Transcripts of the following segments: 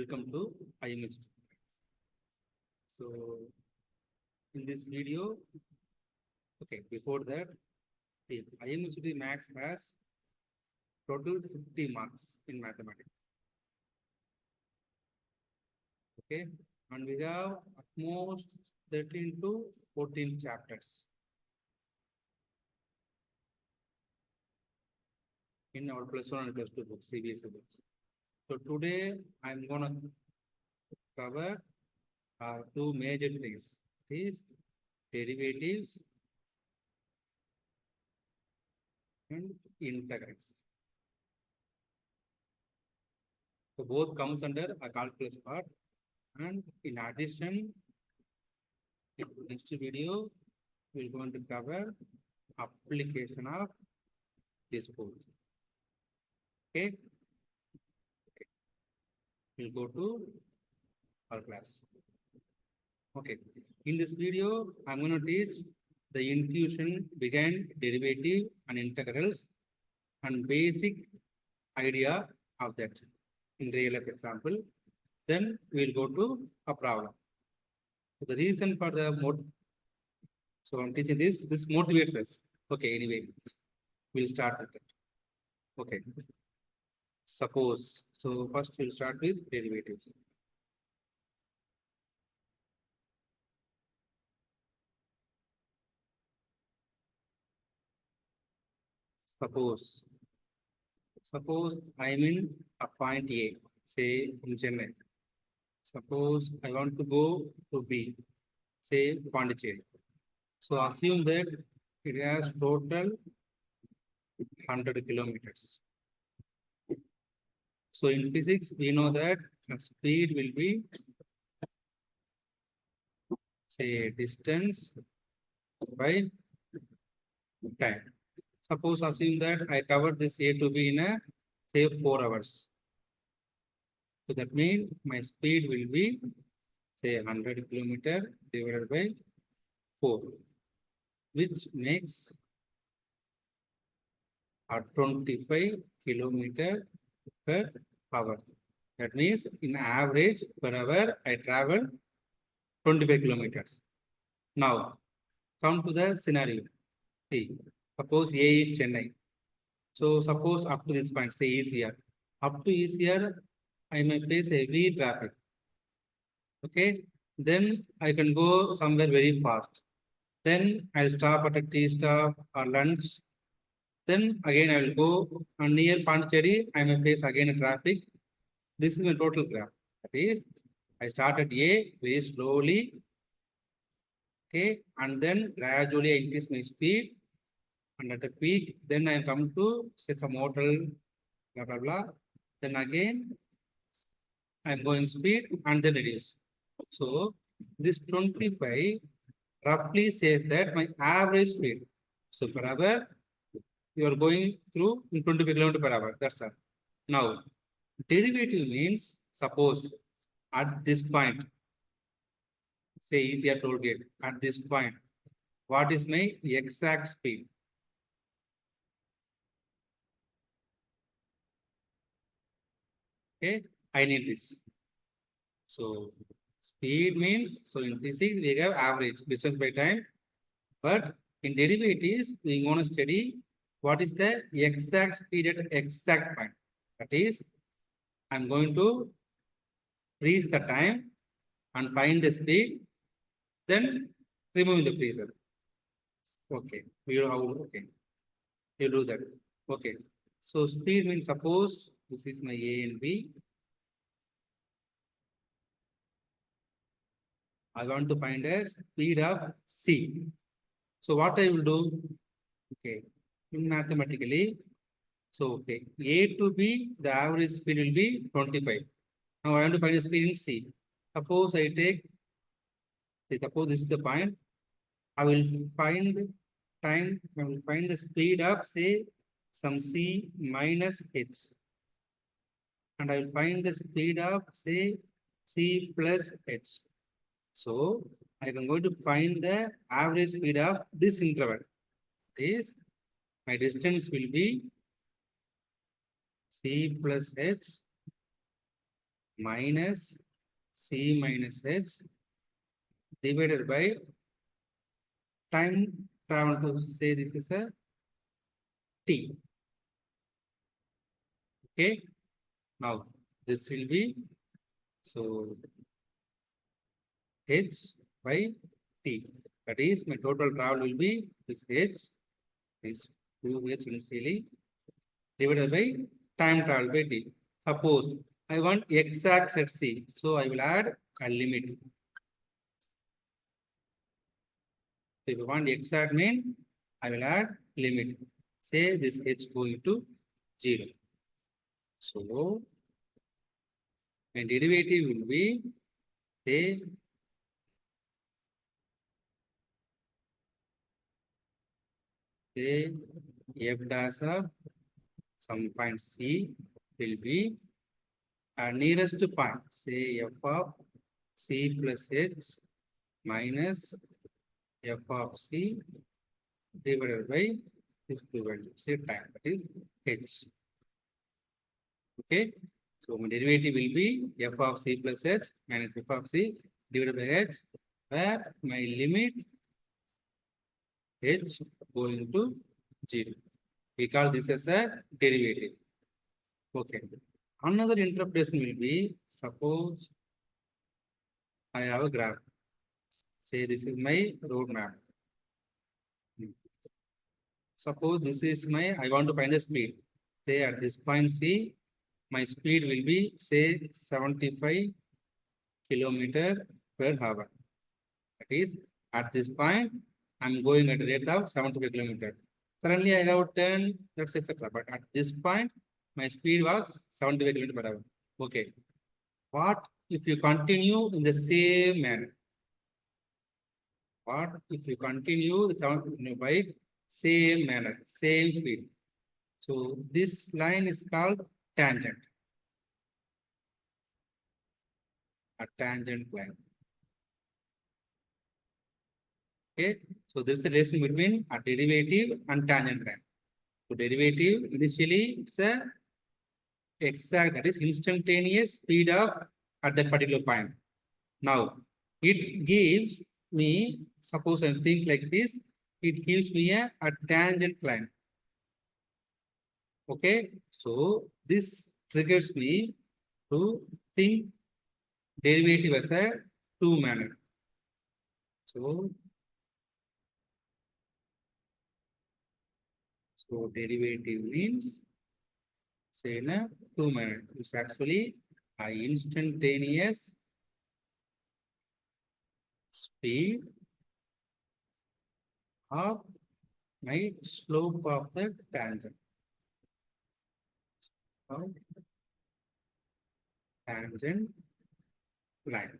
Welcome to IMUCET. So in this video, before that, the IMUCET Max has total 50 marks in mathematics. Okay, and we have at most 13 to 14 chapters in our +1 and +2 books, CBSE books. So today I'm gonna cover two major things. These derivatives and integrals. So both comes under a calculus part, and in addition, in next video we're going to cover application of this course. Okay. We'll go to our class. Okay. In this video, I'm going to teach the intuition behind derivative and integrals and basic idea of that in real life example. Then we'll go to a problem. So the reason for the so I'm teaching this motivates us. Okay, anyway, we'll start with it. Okay. Suppose, so first we'll start with derivatives. Suppose I'm in a point A, say in Chennai. Suppose I want to go to B, say Pondicherry. So assume that it has total 100 kilometers. So in physics, we know that the speed will be, say, distance by time. Suppose assume that I covered this A to B in a, say, 4 hours. So that means my speed will be, say, 100 kilometer divided by 4, which makes a 25 kilometer per hour. That means in average per hour, I travel 25 kilometers. Now, come to the scenario. See, suppose A is Chennai. So suppose up to this point, say ECR. Up to ECR, I may face heavy traffic. Okay, then I can go somewhere very fast. Then I'll stop at a tea stop or lunch. Then again I will go near Pondicherry. I may face again a traffic. This is my total graph. That is, I start at A very slowly. Okay, and then gradually I increase my speed. And at the peak, then I come to say some hotel, blah blah blah. Then again I'm going speed and then reduce. So this 25 roughly says that my average speed. So per hour, you are going through 25 km per hour. That's all. Now, derivative means suppose at this point, say easier toll gate, at this point, what is my exact speed? Okay, I need this. So speed means, so in physics, we have average distance by time, but in derivatives, we want to study what is the exact speed at exact point. That is, I'm going to freeze the time and find the speed, then remove the freezer. Okay, okay, you do that. Okay, so speed means suppose this is my A and B. I want to find a speed of C. So what I will do? Okay, in mathematically, so okay, A to B, the average speed will be 25. Now I want to find a speed in C. Suppose I take, suppose this is the point. I will find time, I will find the speed of say some C minus H. And I will find the speed of say C plus H. So I am going to find the average speed of this interval. This my distance will be C plus H minus c minus h divided by time travel to say this is a t. Okay. Now this will be so h by t. That is my total travel will be this h is 2h initially divided by time travel by t. Suppose I want exact set c, so I will add a limit. If you want exact mean, I will add limit. Say this h going to 0. So my derivative will be say f dash of some point c will be nearest point. Say f of c plus h minus f of c divided by this two values. Say time, that is h. Okay. So my derivative will be f of c plus h minus f of c divided by h, where my limit h going to 0. We call this as a derivative. Okay. Another interpretation will be, suppose I have a graph. Say this is my road map. Suppose this is my, I want to find the speed. Say at this point C, my speed will be say 75 kilometer per hour. That is, at this point, I'm going at a rate of 75 kilometer. Currently, I have 10, that's etc. But at this point, my speed was 75 kilometer per hour. Okay. What if you continue in the same manner? What if you continue the sound by same manner, same speed? So this line is called tangent. A tangent line. Okay. So this is the relation between a derivative and tangent line. So derivative initially it's a exact, that is instantaneous speed of at that particular point. Now it gives me, suppose I think like this, it gives me a tangent line. Okay, so this triggers me to think derivative as a two manner. So derivative means say in a two manner. It's actually a instantaneous speed of my slope of the tangent. Of tangent line.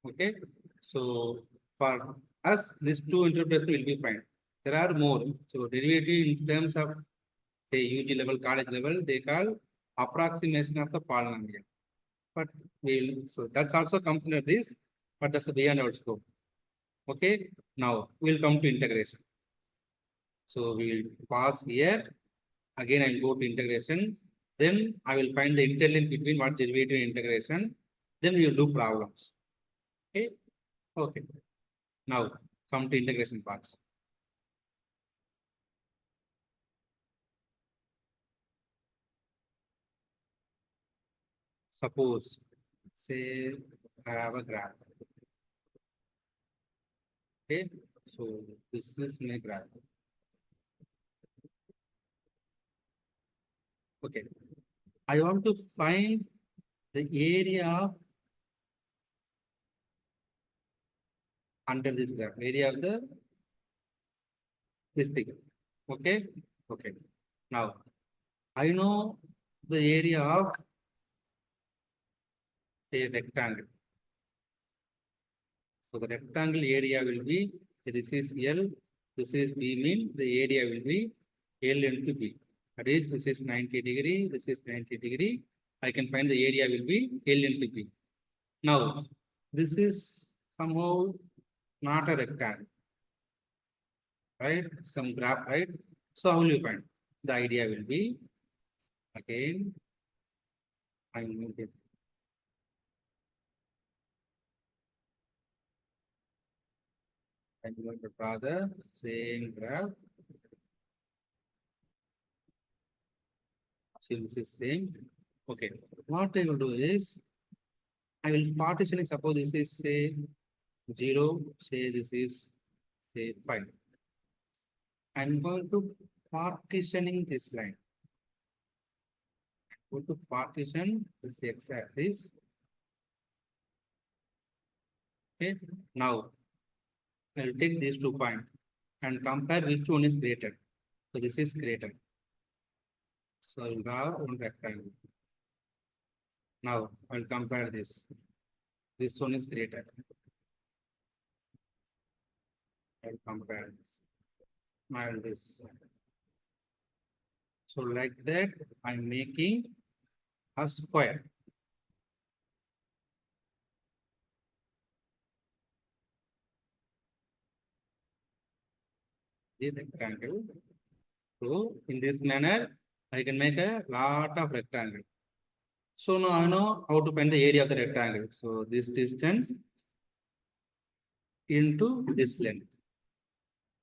Okay, so for us, these two interpretations will be fine. There are more. So derivative in terms of say UG level, college level, they call approximation of the polynomial. But we'll so that's also comes under this, but that's beyond our scope. Okay, now we'll come to integration. So we'll pause here. Again, I'll go to integration. Then I will find the interlink between what derivative and integration. Then we will do problems. Okay. Okay. Now come to integration parts. Suppose, say I have a graph. Okay. So this is my graph. Okay. I want to find the area of under this graph, area of the this thing. Okay. Okay. Now I know the area of a rectangle. So the rectangle area will be, this is L, this is B mean, the area will be L into B. That is, this is 90 degree, this is 90 degree. I can find the area will be L into B. Now, this is somehow not a rectangle, right? Some graph, right? So how will you find? The idea will be, again, I'm going to I'm going to draw the same graph. See, this is same. Okay. What I will do is I will partition it. Suppose this is say 0, say this is say 5. I'm going to partitioning this line. Go to partition this x-axis. Okay. Now I will take these 2 points and compare which one is greater. So this is greater. So I will draw one rectangle. Now I will compare this. This one is greater. I will compare this. Now this. So like that, I'm making a square. This rectangle. So in this manner, I can make a lot of rectangle. So now I know how to find the area of the rectangle. So this distance into this length.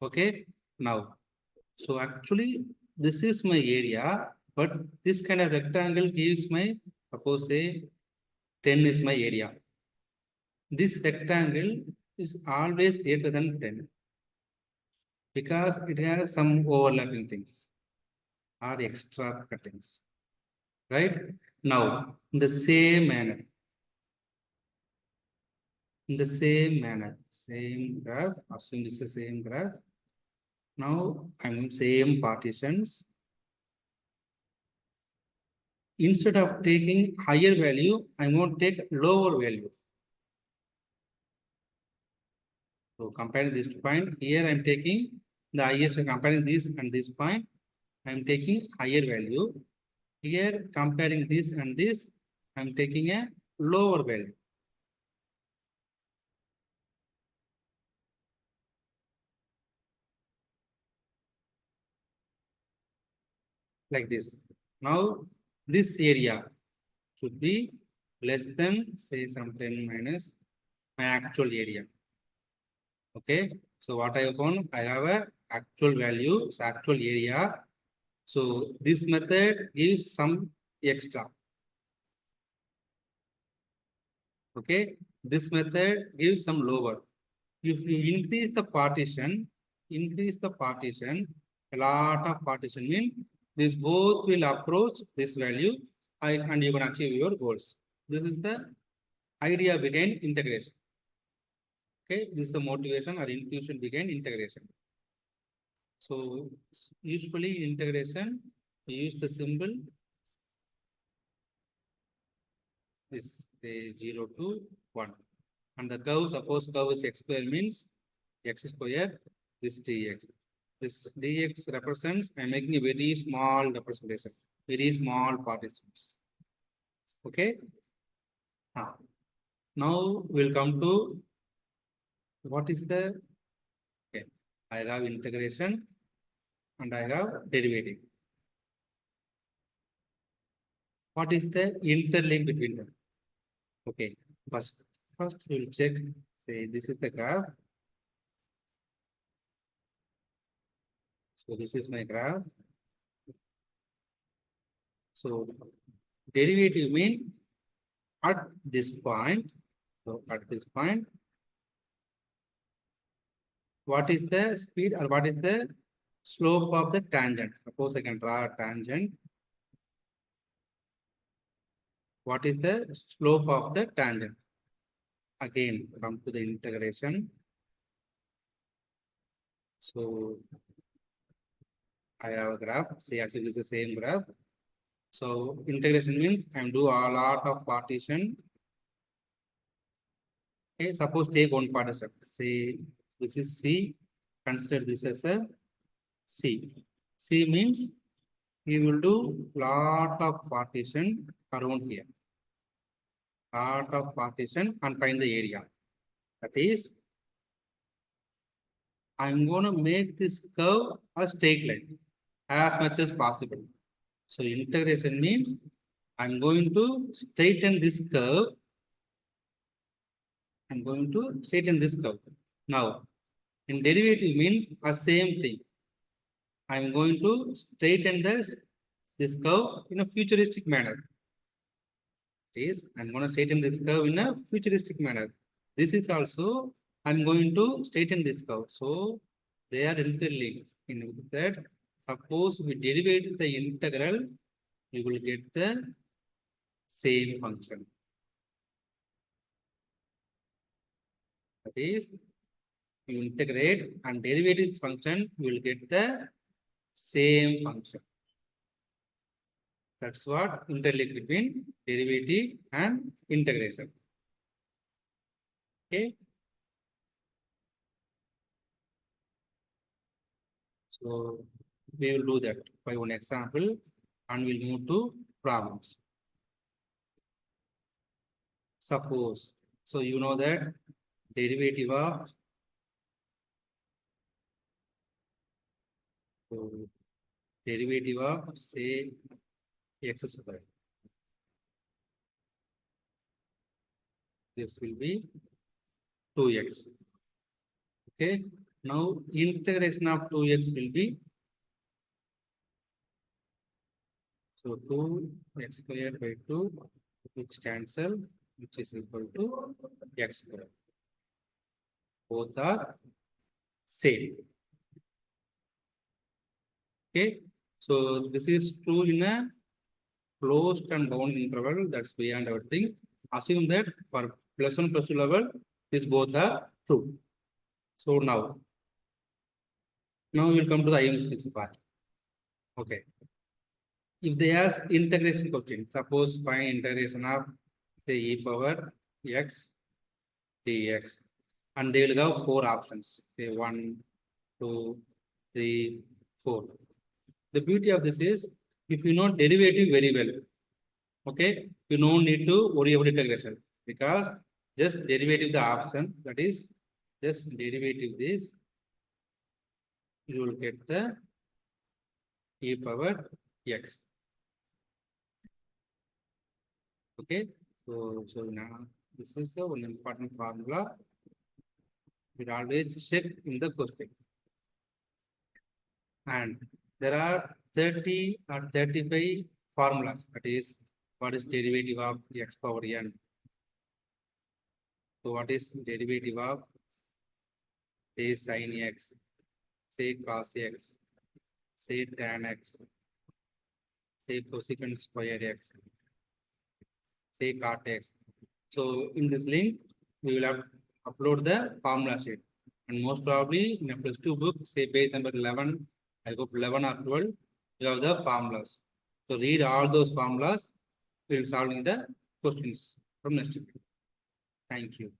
Okay. Now, so actually this is my area, but this kind of rectangle gives my, suppose say 10 is my area. This rectangle is always greater than 10 because it has some overlapping things or extra cuttings. Right? Now, in the same manner, same graph, assume this is the same graph. Now, I'm same partitions. Instead of taking higher value, I won't take lower value. So comparing this point, here I'm taking the highest, comparing this and this point, I'm taking higher value. Here comparing this and this, I'm taking a lower value. Like this. Now this area should be less than say some 10 minus my actual area. Okay. So what I have found, I have a actual value, so actual area. So this method gives some extra. Okay. This method gives some lower. If you increase the partition, a lot of partition means this both will approach this value and you can achieve your goals. This is the idea behind integration. Okay, this is the motivation or intuition behind integration. So usually in integration, we use the symbol this 0 to 1. And the curve, suppose curve is x square means x square, this dx. This dx represents, I'm making a very small representation, very small participles. Okay. Now we'll come to what is the, okay, I have integration and I have derivative. What is the interlink between them? Okay, first we'll check, say this is the graph. So this is my graph. So derivative mean at this point, so at this point, what is the speed or what is the slope of the tangent? Suppose I can draw a tangent. What is the slope of the tangent? Again, come to the integration. So I have a graph. See, actually, it's the same graph. So integration means I'm do a lot of partition. Okay, suppose take one partition. Say this is C. Consider this as a C. C means we will do lot of partition around here. Lot of partition and find the area. That is, I'm going to make this curve a straight line as much as possible. So integration means I'm going to straighten this curve. I'm going to straighten this curve. Now, In derivative means a same thing. I am going to straighten this curve in a futuristic manner. Is I'm going to straighten this curve in a futuristic manner. This is also I'm going to straighten this curve. So they are interlinked. In that, suppose we derivate the integral, we will get the same function. That is, you integrate and derivate this function, you will get the same function. That's what interlink between derivative and integration. Okay. So we will do that by one example and we'll move to problems. Suppose, so you know that derivative of derivative of say x squared. This will be 2x. Okay. Now integration of 2x will be so 2x squared by 2 which cancel, which is equal to x squared. Both are same. Okay. So this is true in a closed and bound interval. That's beyond our thing. Assume that for +1, +2 level, these both are true. So now we'll come to the IMUCET part. Okay. If they ask integration question, suppose find integration of say e power x dx, and they will have 4 options. Say 1, 2, 3, 4. The beauty of this is if you know derivative very well, okay, you don't need to worry about integration because just derivative the option, that is just derivative this, you will get the e power x. Okay, so now this is one important formula. We always check in the question. And there are 30 or 35 formulas. That is, what is derivative of x power n? So what is derivative of say sin x, say cos x, say tan x, say cosecant square x, say cot x. So in this link, we will have upload the formula sheet. And most probably in a +2 book, say page number 11, I hope 11 or 12, you have the formulas. So read all those formulas, we will solving the questions from next week. Thank you.